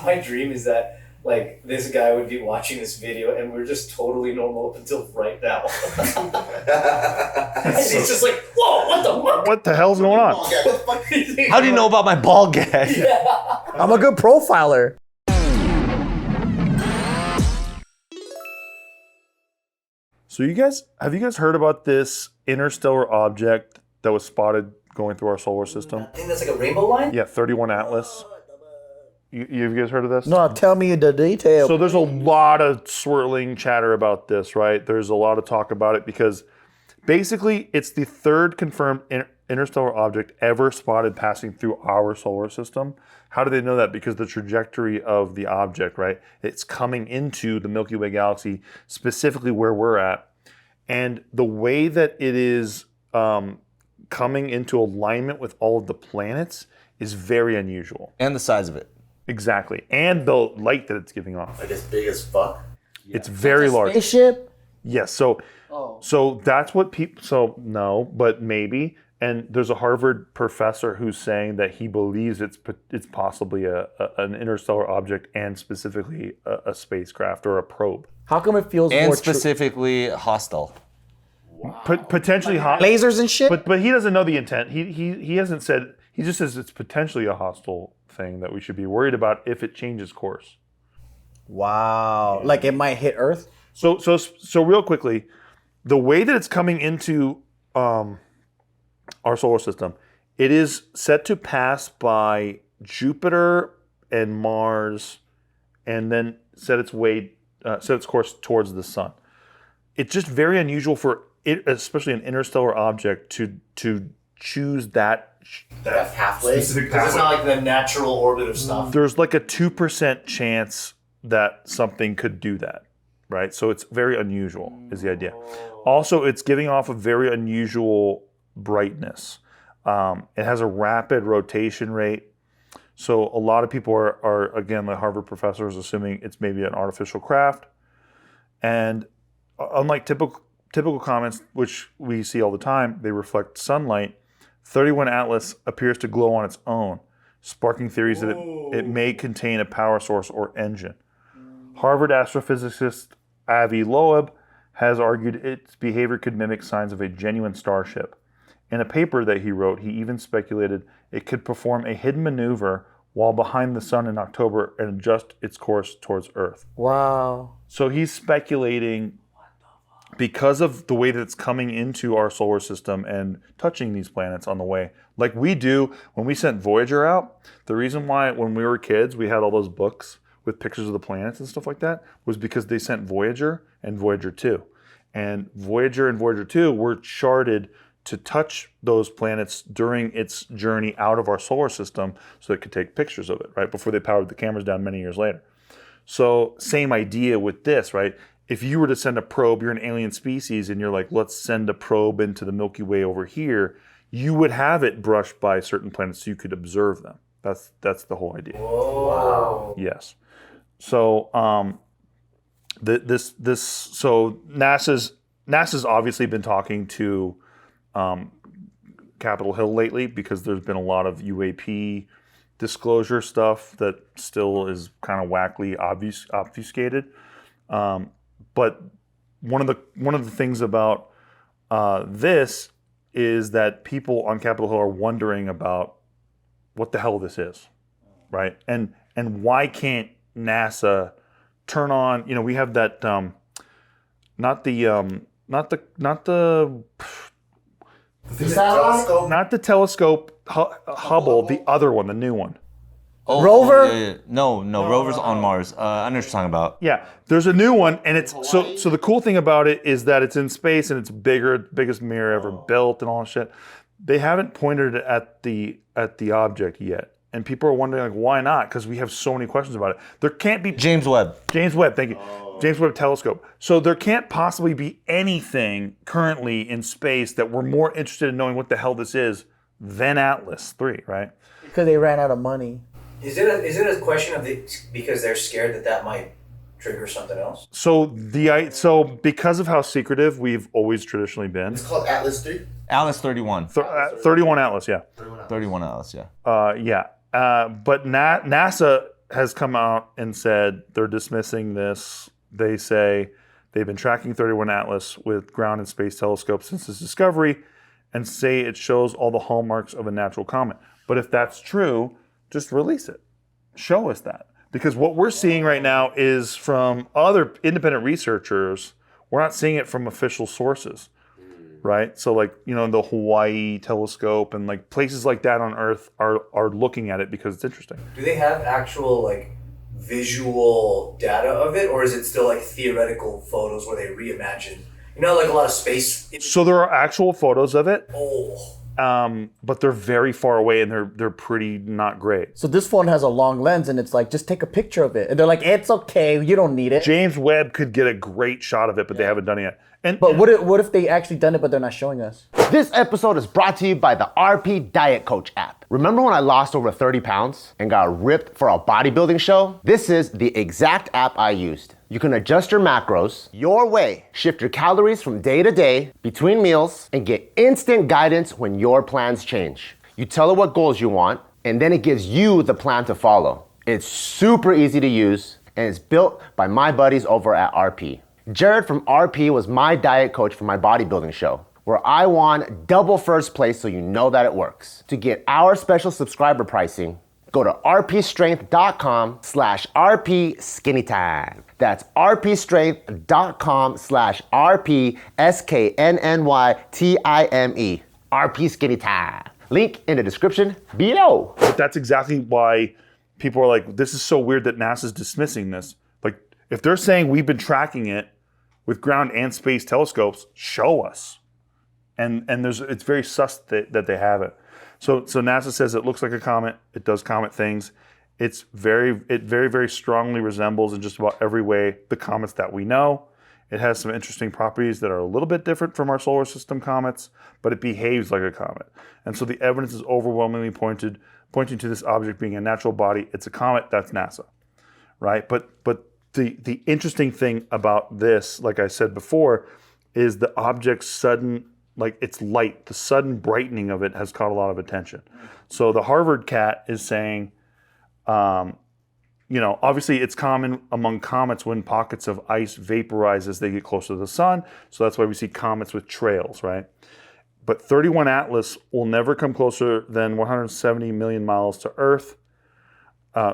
my dream is that like this guy would be watching this video and we're just totally normal up until right now. And he's just like, whoa, what the fuck? What the hell's going on? How do you know about my ball gag? Yeah. I'm a good profiler. So have you guys heard about this interstellar object that was spotted going through our solar system? I think that's like a rainbow line? Yeah, 31 Atlas. You guys heard of this? No, tell me the detail. So there's a lot of swirling chatter about this, right? There's a lot of talk about it because basically it's the third confirmed interstellar object ever spotted passing through our solar system. How do they know that? Because the trajectory of the object, right? It's coming into the Milky Way galaxy, specifically where we're at. And the way that it is coming into alignment with all of the planets is very unusual. And the size of it. Exactly. And the light that it's giving off. Like it's big as fuck. Yeah. It's very large. Spaceship? Yes. So that's what people. So no, but maybe. And there's a Harvard professor who's saying that he believes it's possibly an interstellar object and specifically a spacecraft or a probe. How come it feels And more specifically hostile. Wow. Potentially hot. lasers and shit? But he doesn't know the intent. He hasn't said. He just says it's potentially a hostile thing that we should be worried about if it changes course. Wow. Yeah. Like it might hit Earth? So real quickly, the way that it's coming into our solar system, it is set to pass by Jupiter and Mars, and then set its course towards the sun. It's just very unusual for it, especially an interstellar object, to choose that pathway. Specific pathway. It's not like the natural orbit of stuff. There's like a 2% chance that something could do that, right? So it's very unusual, is the idea. Also, it's giving off a very unusual brightness. It has a rapid rotation rate. So a lot of people are again, like Harvard professors, assuming it's maybe an artificial craft. And unlike typical comets, which we see all the time, they reflect sunlight. 31 Atlas appears to glow on its own, sparking theories that it may contain a power source or engine. Harvard astrophysicist Avi Loeb has argued its behavior could mimic signs of a genuine starship. In a paper that he wrote, he even speculated it could perform a hidden maneuver while behind the sun in October and adjust its course towards Earth. Wow. So he's speculating, because of the way that it's coming into our solar system and touching these planets on the way, like we do when we sent Voyager out. The reason why when we were kids we had all those books with pictures of the planets and stuff like that was because they sent Voyager and Voyager 2. And Voyager 2 were charted to touch those planets during its journey out of our solar system so it could take pictures of it, right? Before they powered the cameras down many years later. So same idea with this, right? If you were to send a probe, you're an alien species, and you're like, let's send a probe into the Milky Way over here, you would have it brushed by certain planets so you could observe them. That's the whole idea. Whoa. Yes. So so NASA's obviously been talking to Capitol Hill lately because there's been a lot of UAP disclosure stuff that still is kind of wackly obfuscated. But one of the things about this is that people on Capitol Hill are wondering about what the hell this is, right? And why can't NASA turn on? You know, we have that not the telescope Hubble, the other one, the new one. Oh, Rover? Yeah. No, Rover's on Mars. I know what you're talking about. Yeah, there's a new one, and it's so the cool thing about it is that it's in space and it's biggest mirror ever built and all that shit. They haven't pointed it at the object yet, and people are wondering like, why not? Because we have so many questions about it. There can't be James Webb, thank you. James Webb Telescope. So there can't possibly be anything currently in space that we're more interested in knowing what the hell this is than Atlas 3, right? Because they ran out of money. Is it a question of because they're scared that might trigger something else? So because of how secretive we've always traditionally been. It's called Atlas 3? Atlas 31. 31 Atlas, yeah. 31 Atlas, yeah. But NASA has come out and said they're dismissing this. They say they've been tracking 31 Atlas with ground and space telescopes since its discovery and say it shows all the hallmarks of a natural comet. But if that's true, just release it. Show us that. Because what we're seeing right now is from other independent researchers. We're not seeing it from official sources, right? So like, the Hawaii telescope and like places like that on Earth are looking at it because it's interesting. Do they have actual like visual data of it, or is it still like theoretical photos where they reimagine? Like a lot of space. So there are actual photos of it. Oh. But they're very far away and they're pretty not great. So this phone has a long lens and it's like, just take a picture of it. And they're like, it's okay, you don't need it. James Webb could get a great shot of it, but they haven't done it yet. But what if they actually done it, but they're not showing us? This episode is brought to you by the RP Diet Coach app. Remember when I lost over 30 pounds and got ripped for a bodybuilding show? This is the exact app I used. You can adjust your macros your way, shift your calories from day to day, between meals, and get instant guidance when your plans change. You tell it what goals you want, and then it gives you the plan to follow. It's super easy to use, and it's built by my buddies over at RP. Jared from RP was my diet coach for my bodybuilding show, where I won double first place, so you know that it works. To get our special subscriber pricing, go to rpstrength.com/rpskinnytime. That's rpstrength.com/rpskinnytime. RP Skinny Time. Link in the description below. But that's exactly why people are like, this is so weird that NASA's dismissing this. Like, if they're saying we've been tracking it with ground and space telescopes, show us. And it's very sus that they have it. So NASA says it looks like a comet. It does comet things. It very, very strongly resembles in just about every way the comets that we know. It has some interesting properties that are a little bit different from our solar system comets, but it behaves like a comet. And so the evidence is overwhelmingly pointing to this object being a natural body. It's a comet. That's NASA, right? But the interesting thing about this, like I said before, is the object's sudden, like its light, the sudden brightening of it has caught a lot of attention. So the Harvard cat is saying, obviously it's common among comets when pockets of ice vaporize as they get closer to the sun. So that's why we see comets with trails, right? But 31 Atlas will never come closer than 170 million miles to Earth.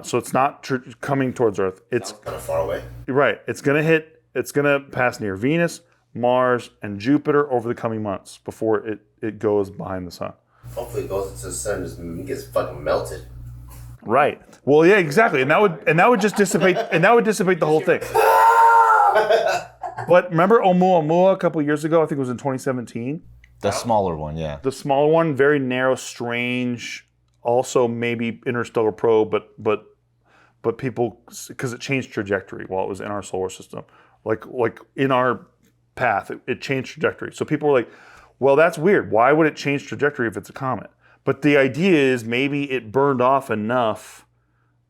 So it's not coming towards Earth. It's kind of far away. Right. It's going to pass near Venus, Mars, and Jupiter over the coming months before it goes behind the sun. Hopefully it goes into the sun and gets fucking melted. Right. Well, yeah, exactly. And that would just dissipate the whole thing. But remember Oumuamua a couple of years ago? I think it was in 2017. The smaller one, yeah. The smaller one, very narrow, strange, also maybe interstellar probe, but people, because it changed trajectory while it was in our solar system. Like in our path, it changed trajectory. So people were like, well, that's weird. Why would it change trajectory if it's a comet? But the idea is maybe it burned off enough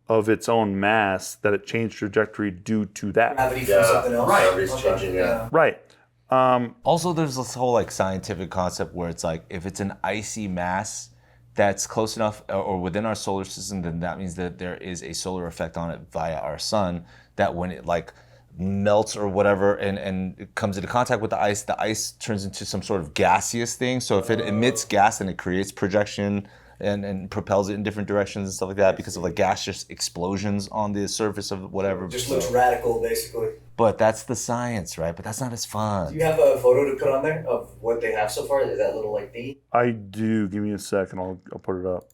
of its own mass that it changed trajectory due to that. Gravity from something else. Gravity's changing, yeah. Right. Also, there's this whole like scientific concept where it's like if it's an icy mass that's close enough or within our solar system, then that means that there is a solar effect on it via our sun, that when it like melts or whatever and it comes into contact with the ice turns into some sort of gaseous thing. So if it emits gas, then it creates projection and propels it in different directions and stuff like that because of like gaseous explosions on the surface of whatever. Just looks radical, basically. But that's the science, right? But that's not as fun. Do you have a photo to put on there of what they have so far? Is that little like bee? I do. Give me a second. I'll put it up.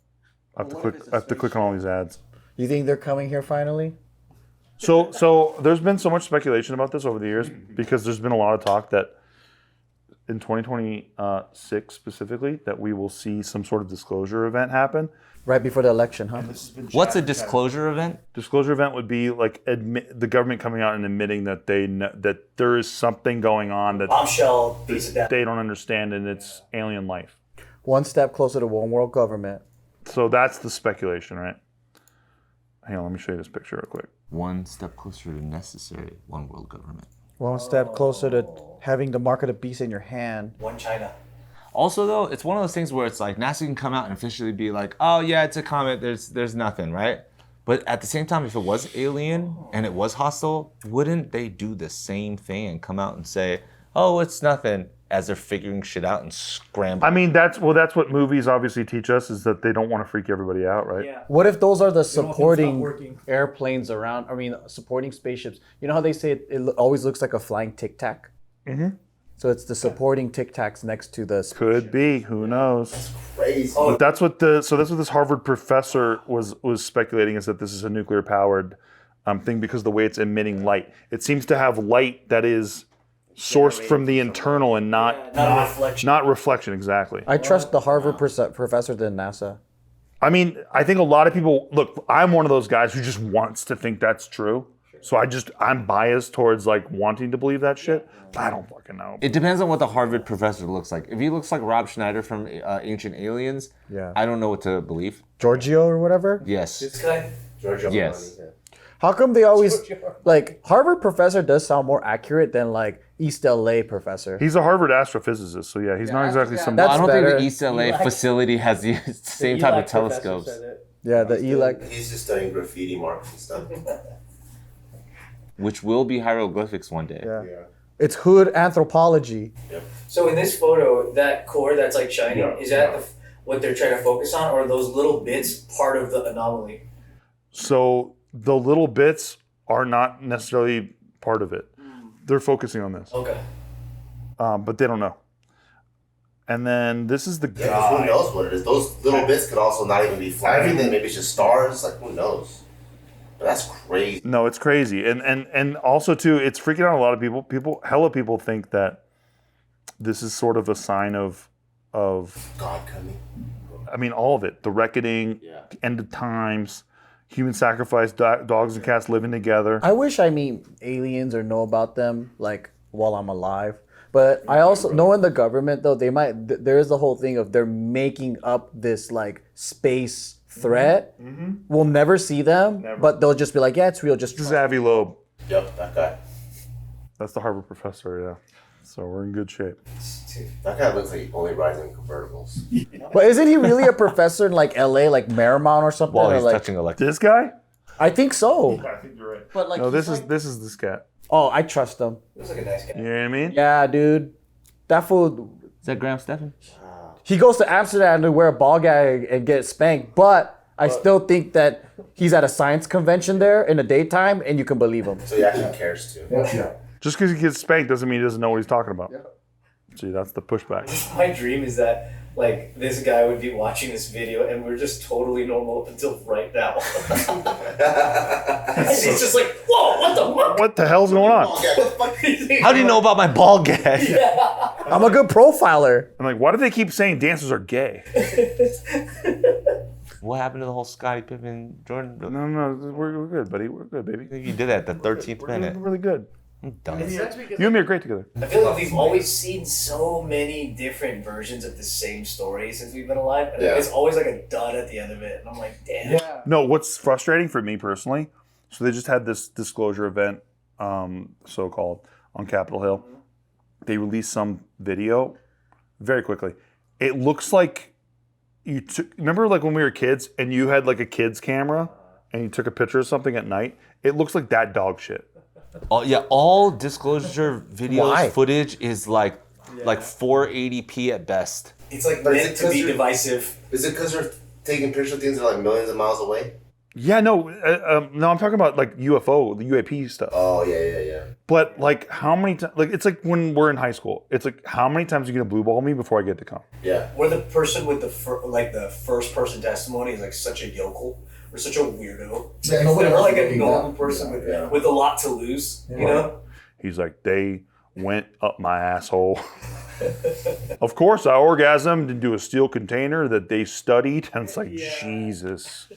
I have to click on all these ads. You think they're coming here finally? So there's been so much speculation about this over the years because there's been a lot of talk that in 2026 specifically that we will see some sort of disclosure event happen. Right before the election, huh? What's a disclosure event? Disclosure event would be like the government coming out and admitting that that there is something going on that Bombshell piece of that. they don't understand and it's alien life. One step closer to one world government. So that's the speculation, right? Hang on, let me show you this picture real quick. One step closer to necessary one world government. One step closer to having the mark of the beast in your hand. One China. Also, though, it's one of those things where it's like NASA can come out and officially be like, "Oh yeah, it's a comet. There's nothing, right?" But at the same time, if it was alien and it was hostile, wouldn't they do the same thing and come out and say, "Oh, it's nothing," as they're figuring shit out and scramble? I mean, that's what movies obviously teach us, is that they don't want to freak everybody out, right? Yeah. What if those are the stop supporting working. airplanes around? I mean, supporting spaceships. You know how they say it always looks like a flying Tic Tac? Mm-hmm. So it's the supporting Tic Tacs next to the. Could be. Who knows? Crazy. But that's what this Harvard professor was speculating, is that this is a nuclear powered thing because of the way it's emitting light. It seems to have light that is sourced from the internal and not reflection. Not reflection, exactly. I trust the Harvard professor than NASA. I mean, I think a lot of people, look, I'm one of those guys who just wants to think that's true. So I'm biased towards like wanting to believe that shit. But I don't fucking know. It depends on what the Harvard professor looks like. If he looks like Rob Schneider from Ancient Aliens, I don't know what to believe. Giorgio or whatever? Yes. This guy. Giorgio Yes. Armani, yeah. How come they always, like, Harvard professor does sound more accurate than, like, East LA professor? He's a Harvard astrophysicist, so yeah, he's not exactly some. That's I don't better. think the East LA facility has the same type of telescopes. Yeah, the ELEC. He's just studying graffiti marks and stuff. Which will be hieroglyphics one day. Yeah. It's hood anthropology. So in this photo, that core that's like shining, is that what they're trying to focus on, or are those little bits part of the anomaly? So the little bits are not necessarily part of it. They're focusing on this, Okay. but they don't know. And then this is the Yeah, 'cause who guy. knows what it is? Those little bits could also not even be flying. Maybe it's just stars. Like, who knows? But that's crazy. No, it's crazy, and also too, it's freaking out a lot of people. Hella people think that this is sort of a sign of God coming. I mean, all of it. The reckoning, Yeah. end of times, human sacrifice, dogs and cats living together. I wish I meet aliens or know about them, like, while I'm alive. But I also know in the government, though, they might, there is the whole thing of they're making up this, like, space threat. We'll never see them, but they'll just be like, yeah, it's real, just This is Avi Loeb. Yep, that guy. That's the Harvard professor, yeah. So we're in good shape. That guy looks like he only rides in convertibles. But isn't he really a professor in, like, LA, like Marymount or something? While Or, he's like, touching electric. This guy? I think so. I think you're right. But, like, No, he's this is this cat. Oh, I trust him. Looks like a nice guy. You know what I mean? Yeah, dude. That fool, Is that Graham Stephan? he goes to Amsterdam to wear a ball gag and get spanked, but I still think that he's at a science convention there in the daytime, and you can believe him. So he actually cares too. Just because he gets spanked doesn't mean he doesn't know what he's talking about. See, that's the pushback. My dream is that like this guy would be watching this video and we're just totally normal up until right now. And he's just like, whoa, what the fuck? What the hell's going on? How do you know about my ball gag? I'm a good profiler. I'm like, why do they keep saying dancers are gay? What happened to the whole Scottie Pippen Jordan? No, we're good, buddy. We're good, baby. You did that at the 13th We're minute. really good. I'm done. You and me are great together. I feel like we've always seen so many different versions of the same story since we've been alive. And it's always like a dud at the end of it. And I'm like, damn. No, what's frustrating for me personally, so they just had this disclosure event, so-called, on Capitol Hill. They released some video very quickly. It looks like you took, remember like when we were kids and you had like a kid's camera and you took a picture of something at night? It looks like that dog shit. Oh, yeah, all disclosure videos Why? footage is like 480p at best. It's like But is meant it to 'cause be you're- divisive. Is it because they're taking pictures of things that are like millions of miles away? Yeah, no, I'm talking about like UFO, the UAP stuff. Oh, yeah. But like how many times, like it's like when we're in high school, it's like how many times are you gonna blue ball me before I get to come? Yeah. Where the person with the the first person testimony is like such a yokel or such a weirdo. It's like, nobody they're else like would a do normal that. person Yeah. with a lot to lose, you know? He's like, they went up my asshole. Of course, I orgasmed into a steel container that they studied, and it's like, Jesus.